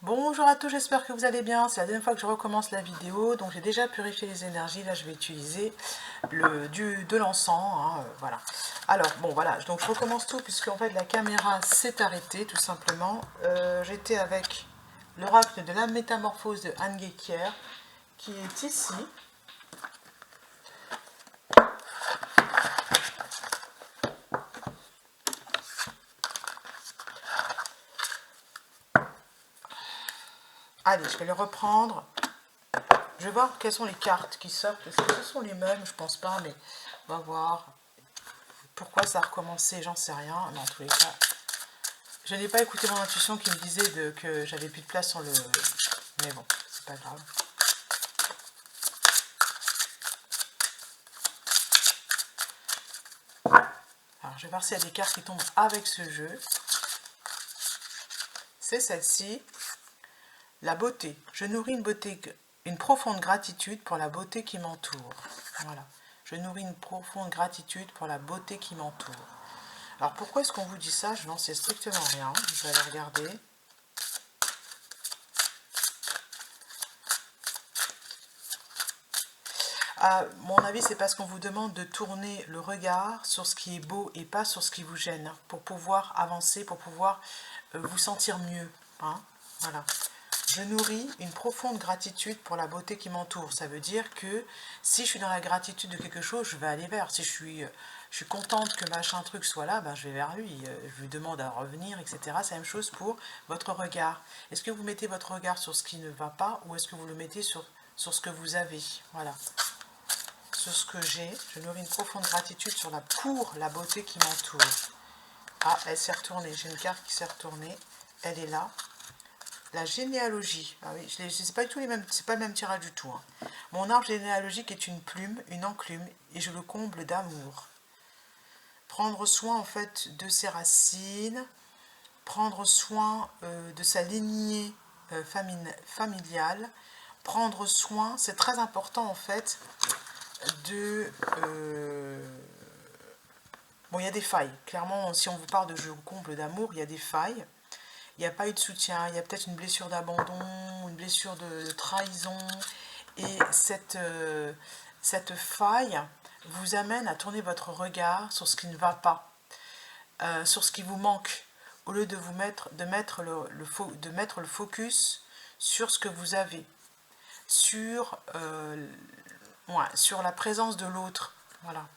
Bonjour à tous, j'espère que vous allez bien. C'est la deuxième fois que je recommence la vidéo, donc j'ai déjà purifié les énergies. Là, je vais utiliser de l'encens, hein, voilà. Alors, bon, voilà, donc je recommence tout puisque en fait la caméra s'est arrêtée, tout simplement. J'étais avec l'oracle de la métamorphose de Anne Guéquière, qui est ici. Allez, je vais le reprendre. Je vais voir quelles sont les cartes qui sortent. Est-ce que ce sont les mêmes? Je pense pas, mais on va voir. Pourquoi ça a recommencé? J'en sais rien. Mais en tous les cas, je n'ai pas écouté mon intuition qui me disait que j'avais plus de place sur le... Mais bon, c'est pas grave. Alors, je vais voir s'il y a des cartes qui tombent avec ce jeu. C'est celle-ci. La beauté. Je nourris une profonde gratitude pour la beauté qui m'entoure. Voilà. Je nourris une profonde gratitude pour la beauté qui m'entoure. Alors, pourquoi est-ce qu'on vous dit ça? Je n'en sais strictement rien. Je vais aller regarder. À mon avis, c'est parce qu'on vous demande de tourner le regard sur ce qui est beau et pas sur ce qui vous gêne, pour pouvoir avancer, pour pouvoir vous sentir mieux. Hein, voilà. Je nourris une profonde gratitude pour la beauté qui m'entoure. Ça veut dire que si je suis dans la gratitude de quelque chose, je vais aller vers. Si je suis contente que machin truc soit là, ben je vais vers lui. Je lui demande à revenir, etc. C'est la même chose pour votre regard. Est-ce que vous mettez votre regard sur ce qui ne va pas ou est-ce que vous le mettez sur ce que vous avez? Voilà. Sur ce que j'ai, je nourris une profonde gratitude pour la beauté qui m'entoure. Ah, elle s'est retournée. J'ai une carte qui s'est retournée. Elle est là. La généalogie. Ah oui, c'est pas du tout les mêmes, c'est pas le même tirage du tout. Hein. Mon arbre généalogique est une plume, une enclume, et je le comble d'amour. Prendre soin en fait de ses racines, prendre soin de sa lignée familiale, prendre soin, c'est très important en fait de... Bon, il y a des failles. Clairement, si on vous parle de je vous comble d'amour, il y a des failles. Il n'y a pas eu de soutien, il y a peut-être une blessure d'abandon, une blessure de trahison. Et cette faille vous amène à tourner votre regard sur ce qui ne va pas, sur ce qui vous manque, au lieu de mettre le focus sur ce que vous avez, sur la présence de l'autre. Voilà.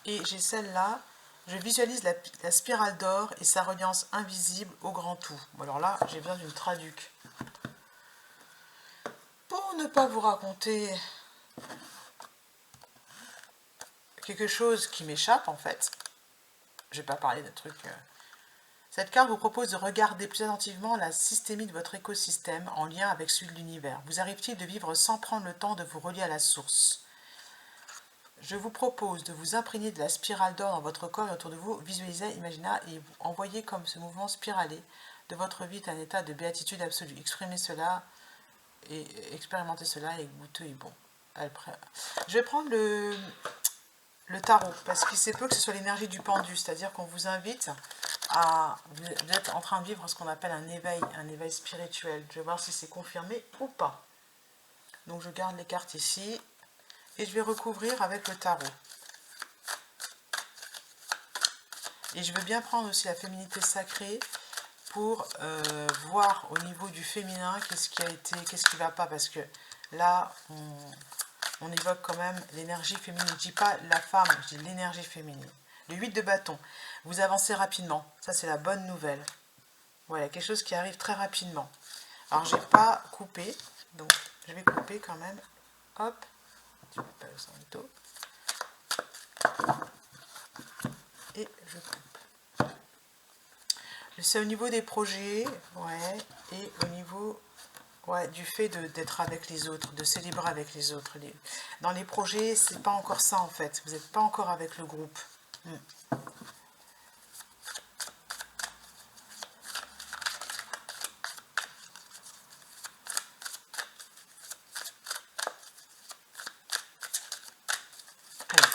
Et j'ai celle-là. Je visualise la spirale d'or et sa reliance invisible au grand tout. Bon, alors là, j'ai besoin d'une traduc. Pour ne pas vous raconter quelque chose qui m'échappe, en fait, je ne vais pas parler de trucs... Cette carte vous propose de regarder plus attentivement la systémie de votre écosystème en lien avec celui de l'univers. Vous arrive-t-il de vivre sans prendre le temps de vous relier à la source? Je vous propose de vous imprégner de la spirale d'or dans votre corps et autour de vous, visualisez, imaginez et vous envoyez comme ce mouvement spiralé de votre vie un état de béatitude absolue. Exprimez cela et expérimentez cela et goûtez et bon. Je vais prendre le tarot parce qu'il se peut que ce soit l'énergie du pendu, c'est-à-dire qu'on vous invite à... Vous êtes en train de vivre ce qu'on appelle un éveil spirituel. Je vais voir si c'est confirmé ou pas. Donc je garde les cartes ici. Et je vais recouvrir avec le tarot. Et je veux bien prendre aussi la féminité sacrée pour voir au niveau du féminin qu'est-ce qui ne va pas. Parce que là, on évoque quand même l'énergie féminine. Je ne dis pas la femme, je dis l'énergie féminine. Le 8 de bâton. Vous avancez rapidement. Ça, c'est la bonne nouvelle. Voilà, quelque chose qui arrive très rapidement. Alors, je n'ai pas coupé. Donc, je vais couper quand même. Hop. Tu mets pas le santo. Et je coupe. C'est au niveau des projets, ouais, et au niveau du fait d'être avec les autres, de célébrer avec les autres. Dans les projets, c'est pas encore ça en fait. Vous n'êtes pas encore avec le groupe.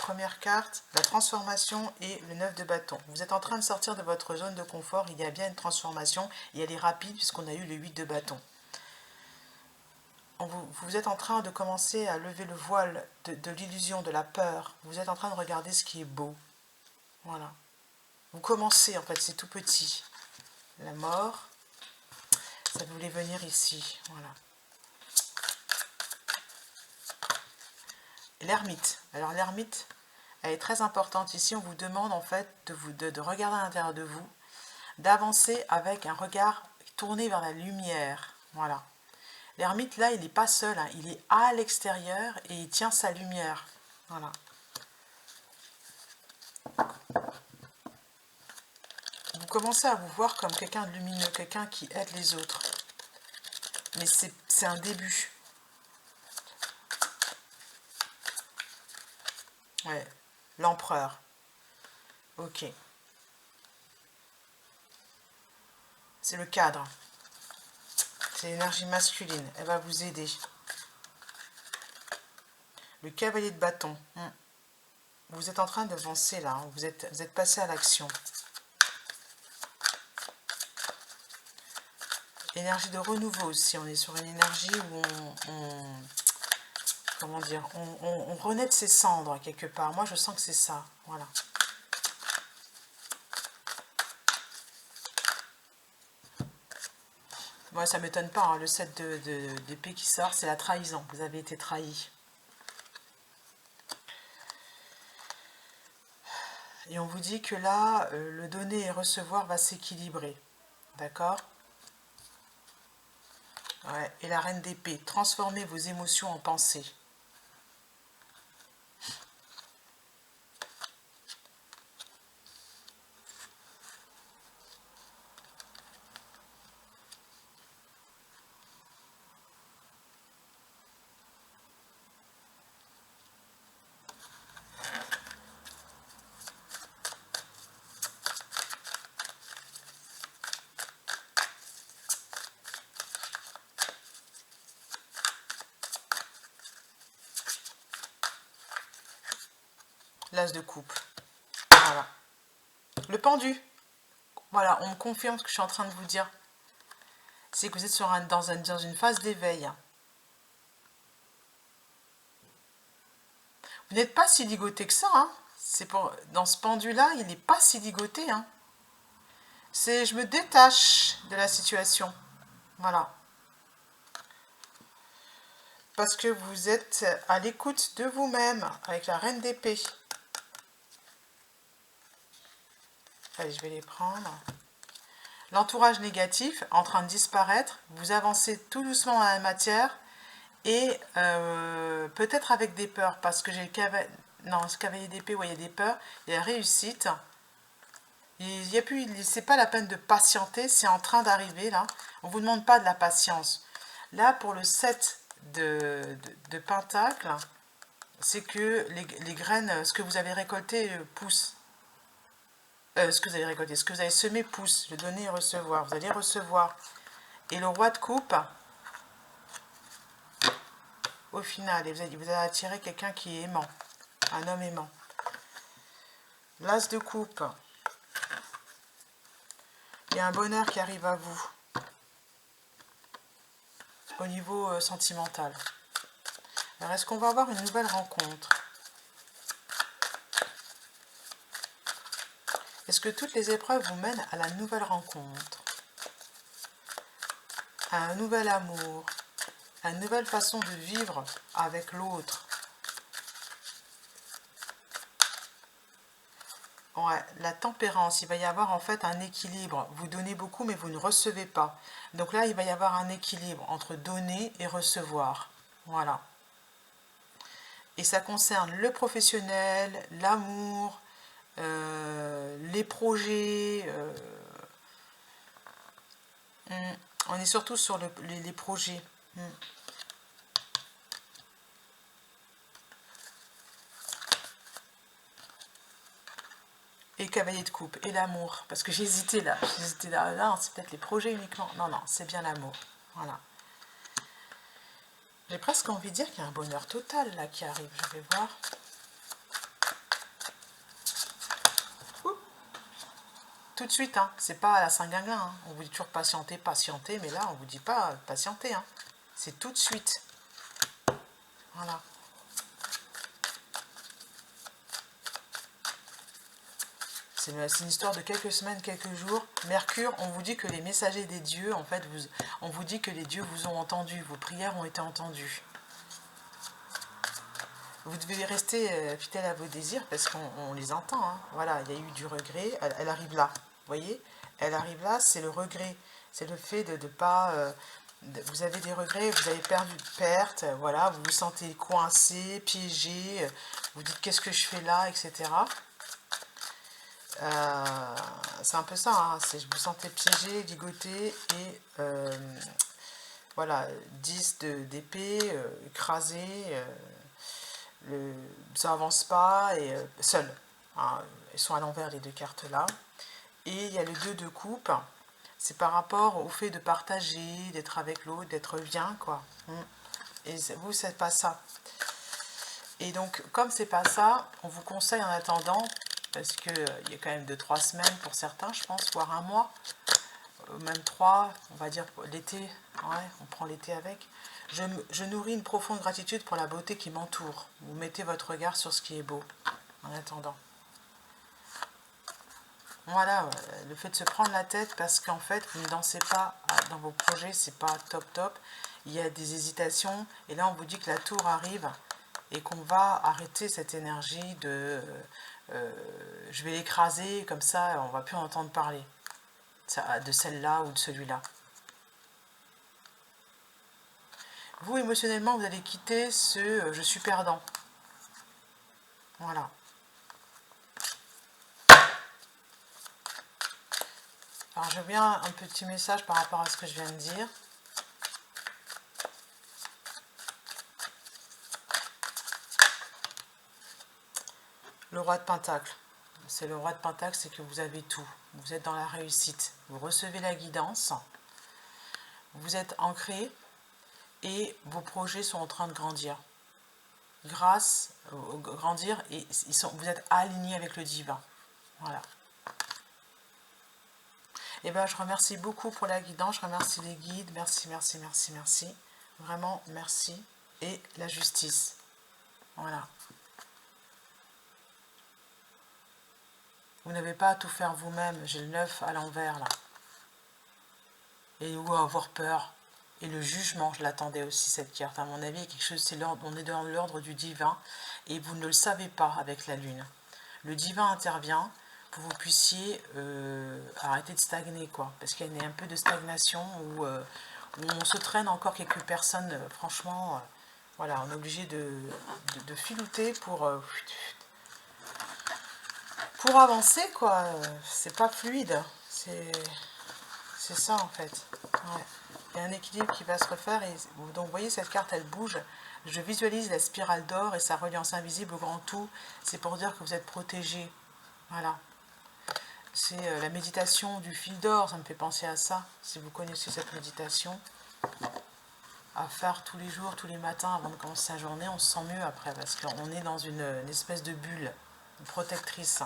Allez, première carte, la transformation et le 9 de bâton. Vous êtes en train de sortir de votre zone de confort, il y a bien une transformation et elle est rapide puisqu'on a eu le 8 de bâton. Vous êtes en train de commencer à lever le voile de l'illusion, de la peur. Vous êtes en train de regarder ce qui est beau. Voilà. Vous commencez, en fait, c'est tout petit. La mort, ça voulait venir ici. Voilà. L'ermite. Alors l'ermite, elle est très importante ici. On vous demande en fait de regarder à l'intérieur de vous, d'avancer avec un regard tourné vers la lumière. Voilà. L'ermite là, il n'est pas seul, hein. Il est à l'extérieur et il tient sa lumière. Voilà. Vous commencez à vous voir comme quelqu'un de lumineux, quelqu'un qui aide les autres. Mais c'est un début. Ouais, l'empereur. Ok. C'est le cadre. C'est l'énergie masculine. Elle va vous aider. Le cavalier de bâton. Vous êtes en train d'avancer là. Hein. Vous êtes passé à l'action. Énergie de renouveau aussi. On est sur une énergie où comment dire, on renaît de ses cendres quelque part. Moi, je sens que c'est ça. Voilà. Moi, ça ne m'étonne pas. Hein, le 7 d'épée qui sort, c'est la trahison. Vous avez été trahi. Et on vous dit que là, le donner et recevoir va s'équilibrer. D'accord ? Ouais. Et la reine d'épée. Transformez vos émotions en pensées. L'as de coupe. Voilà. Le pendu. Voilà, on me confirme ce que je suis en train de vous dire. C'est que vous êtes dans une phase d'éveil. Vous n'êtes pas si ligoté que ça. Hein. Dans ce pendu-là, il n'est pas si ligoté. Hein. Je me détache de la situation. Voilà. Parce que vous êtes à l'écoute de vous-même avec la reine d'épée. Allez, je vais les prendre. L'entourage négatif en train de disparaître. Vous avancez tout doucement dans la matière. Et peut-être avec des peurs. Parce que j'ai le cavalier... Non, ce cavalier d'épée, ouais, il y a des peurs. Il y a la réussite. Il y a plus... C'est pas la peine de patienter. C'est en train d'arriver, là. On ne vous demande pas de la patience. Là, pour le 7 de Pentacle, c'est que les graines, ce que vous avez récolté, pousse. Ce que vous avez récolté, ce que vous avez semé pousse. Le donner et recevoir. Vous allez recevoir. Et le roi de coupe, au final, vous allez attirer quelqu'un qui est aimant. Un homme aimant. L'as de coupe. Il y a un bonheur qui arrive à vous. Au niveau sentimental. Alors, est-ce qu'on va avoir une nouvelle rencontre? Est-ce que toutes les épreuves vous mènent à la nouvelle rencontre? À un nouvel amour? À une nouvelle façon de vivre avec l'autre? Ouais, la tempérance, il va y avoir en fait un équilibre. Vous donnez beaucoup mais vous ne recevez pas. Donc là, il va y avoir un équilibre entre donner et recevoir. Voilà. Et ça concerne le professionnel, l'amour, les projets. On est surtout sur les projets. Et cavalier de coupe, et l'amour. Parce que j'hésitais là. Là, c'est peut-être les projets uniquement. Non, non, c'est bien l'amour. Voilà. J'ai presque envie de dire qu'il y a un bonheur total là qui arrive. Je vais voir. tout de suite, hein. C'est pas à la Saint-Guinguin, hein. On vous dit toujours patienter, patienter, mais là, on vous dit pas patienter, hein. C'est tout de suite. Voilà. C'est une histoire de quelques semaines, quelques jours. Mercure, on vous dit que les messagers des dieux, en fait, on vous dit que les dieux vous ont entendu, vos prières ont été entendues. Vous devez rester fidèle à vos désirs parce qu'on les entend. Hein. Voilà, il y a eu du regret, elle arrive là. Vous voyez, elle arrive là, c'est le regret. C'est le fait de ne pas... vous avez des regrets, vous avez perdu de perte, voilà, vous vous sentez coincé, piégé, vous dites qu'est-ce que je fais là, etc. C'est un peu ça, hein, vous vous sentez piégé, ligoté et voilà, 10 d'épée, écrasé, ça avance pas et seul. Hein, ils sont à l'envers les deux cartes là. Et il y a le 2 de coupe, c'est par rapport au fait de partager, d'être avec l'autre, d'être bien, quoi. Et vous, c'est pas ça. Et donc, comme c'est pas ça, on vous conseille en attendant, parce qu'il y a quand même 2-3 semaines pour certains, je pense, voire un mois, même 3, on va dire l'été, ouais, on prend l'été avec. Je nourris une profonde gratitude pour la beauté qui m'entoure. Vous mettez votre regard sur ce qui est beau, en attendant. Voilà, le fait de se prendre la tête parce qu'en fait, vous ne dansez pas dans vos projets, c'est pas top. Il y a des hésitations et là, on vous dit que la tour arrive et qu'on va arrêter cette énergie de je vais l'écraser, comme ça, on ne va plus en entendre parler de celle-là ou de celui-là. Vous, émotionnellement, vous allez quitter ce je suis perdant. Voilà. Alors, je viens un petit message par rapport à ce que je viens de dire. Le roi de Pentacle. C'est le roi de Pentacle, c'est que vous avez tout. Vous êtes dans la réussite. Vous recevez la guidance. Vous êtes ancré et vos projets sont en train de grandir. Grandir et vous êtes aligné avec le divin. Voilà. Et bien, je remercie beaucoup pour la guidance, je remercie les guides, merci. Vraiment, merci. Et la justice. Voilà. Vous n'avez pas à tout faire vous-même, j'ai le 9 à l'envers, là. Et ou avoir peur. Et le jugement, je l'attendais aussi, cette carte. À mon avis, quelque chose, on est dans l'ordre du divin, et vous ne le savez pas avec la lune. Le divin intervient pour que vous puissiez arrêter de stagner, quoi. Parce qu'il y a un peu de stagnation où on se traîne encore quelques personnes, franchement, voilà, on est obligé de filouter pour avancer, quoi. C'est pas fluide, c'est ça, en fait. Ouais. Il y a un équilibre qui va se refaire, et donc vous voyez, cette carte, elle bouge. Je visualise la spirale d'or et sa reliance invisible au grand tout. C'est pour dire que vous êtes protégé. Voilà. C'est la méditation du fil d'or, ça me fait penser à ça. Si vous connaissez cette méditation, à faire tous les jours, tous les matins, avant de commencer sa journée, on se sent mieux après, parce qu'on est dans une espèce de bulle protectrice.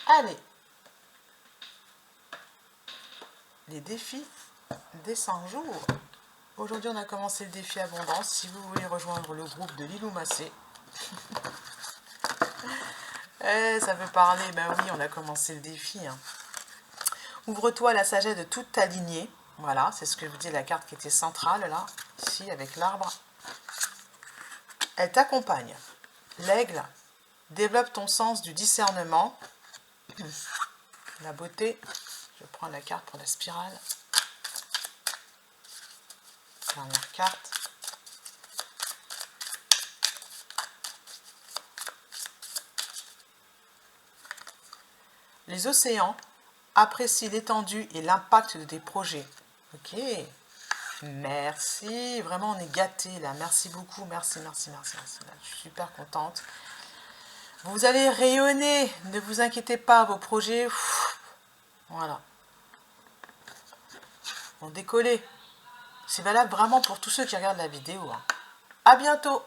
Allez, les défis des 100 jours. Aujourd'hui, on a commencé le défi abondance. Si vous voulez rejoindre le groupe de Lilou Massé, ça veut parler. Ben oui, on a commencé le défi. Hein. Ouvre-toi à la sagesse de toute ta lignée. Voilà, c'est ce que je vous dis, la carte qui était centrale, là, ici, avec l'arbre. Elle t'accompagne. L'aigle, développe ton sens du discernement. La beauté. Je prends la carte pour la spirale. Dernière carte. Les océans apprécient l'étendue et l'impact de tes projets. Ok. Merci. Vraiment, on est gâtés là. Merci beaucoup. Merci. Je suis super contente. Vous allez rayonner. Ne vous inquiétez pas. Vos projets, voilà, vont décoller. C'est valable vraiment pour tous ceux qui regardent la vidéo. Hein. À bientôt.